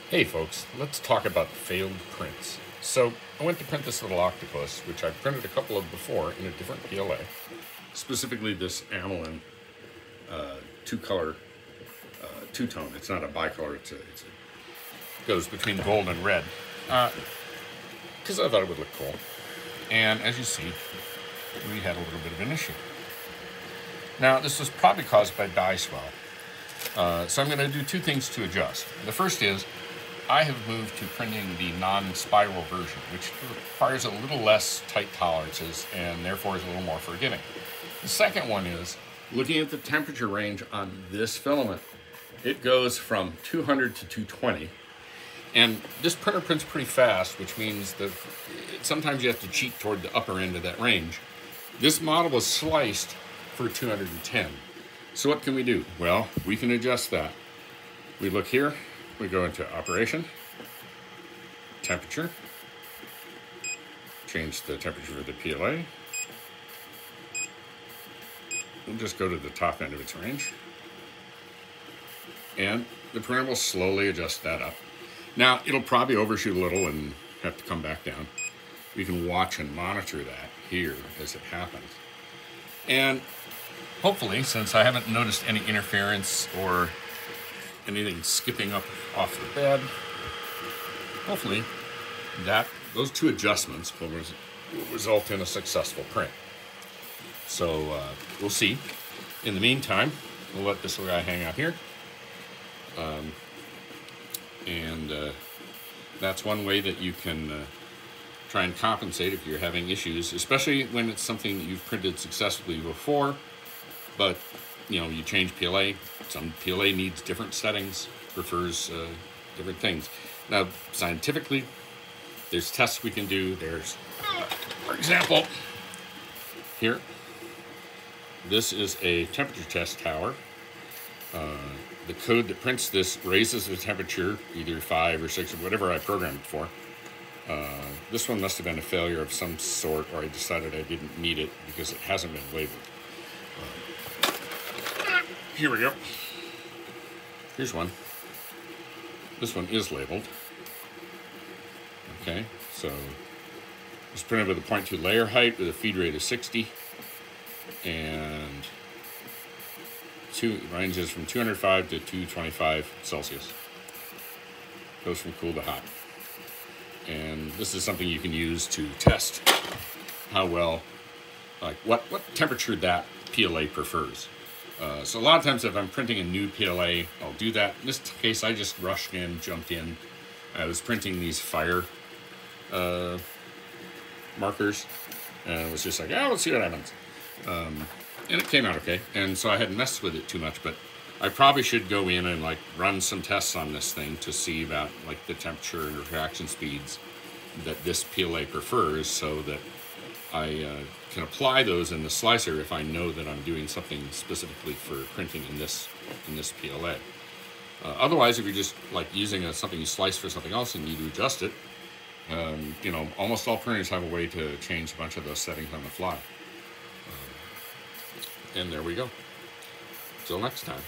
Hey folks, let's talk about failed prints. So I went to print this little octopus, which I've printed a couple of before in a different PLA, specifically this aniline two-color, two-tone. It's not a bicolor, it goes between gold and red, because I thought it would look cool. And as you see, we had a little bit of an issue. Now this was probably caused by die swell. So I'm going to do two things to adjust. The first is, I have moved to printing the non-spiral version, which requires a little less tight tolerances and therefore is a little more forgiving. The second one is, looking at the temperature range on this filament, it goes from 200 to 220. And this printer prints pretty fast, which means that sometimes you have to cheat toward the upper end of that range. This model was sliced for 210. So what can we do? Well, we can adjust that. We look here, we go into operation, temperature, change the temperature of the PLA. We'll just go to the top end of its range. And the printer will slowly adjust that up. Now, it'll probably overshoot a little and have to come back down. We can watch and monitor that here as it happens. And hopefully, since I haven't noticed any interference or anything skipping up off the bed, hopefully those two adjustments will result in a successful print. So we'll see. In the meantime, we'll let this little guy hang out here. That's one way that you can try and compensate if you're having issues, especially when it's something that you've printed successfully before, but you change PLA. Some PLA needs different settings, prefers different things. Now, scientifically, there's tests we can do. There's, for example, here, this is a temperature test tower. The code that prints this raises the temperature, either 5 or 6 or whatever I programmed it for. This one must have been a failure of some sort, or I decided I didn't need it because it hasn't been labeled. Here we go. Here's one. This one is labeled. Okay, so it's printed with a 0.2 layer height with a feed rate of 60, and ranges from 205 to 225 Celsius. Goes from cool to hot. And this is something you can use to test how well, like what temperature that PLA prefers. So a lot of times if I'm printing a new PLA, I'll do that. In this case, I just rushed in, jumped in. I was printing these fire markers, and it was just like, let's see what happens. And it came out okay, and so I hadn't messed with it too much, but I probably should go in and run some tests on this thing to see about the temperature and reaction speeds that this PLA prefers, so that I can apply those in the slicer if I know that I'm doing something specifically for printing in this PLA. Otherwise, if you're just using something you slice for something else and need to adjust it, almost all printers have a way to change a bunch of those settings on the fly. And there we go. Till next time.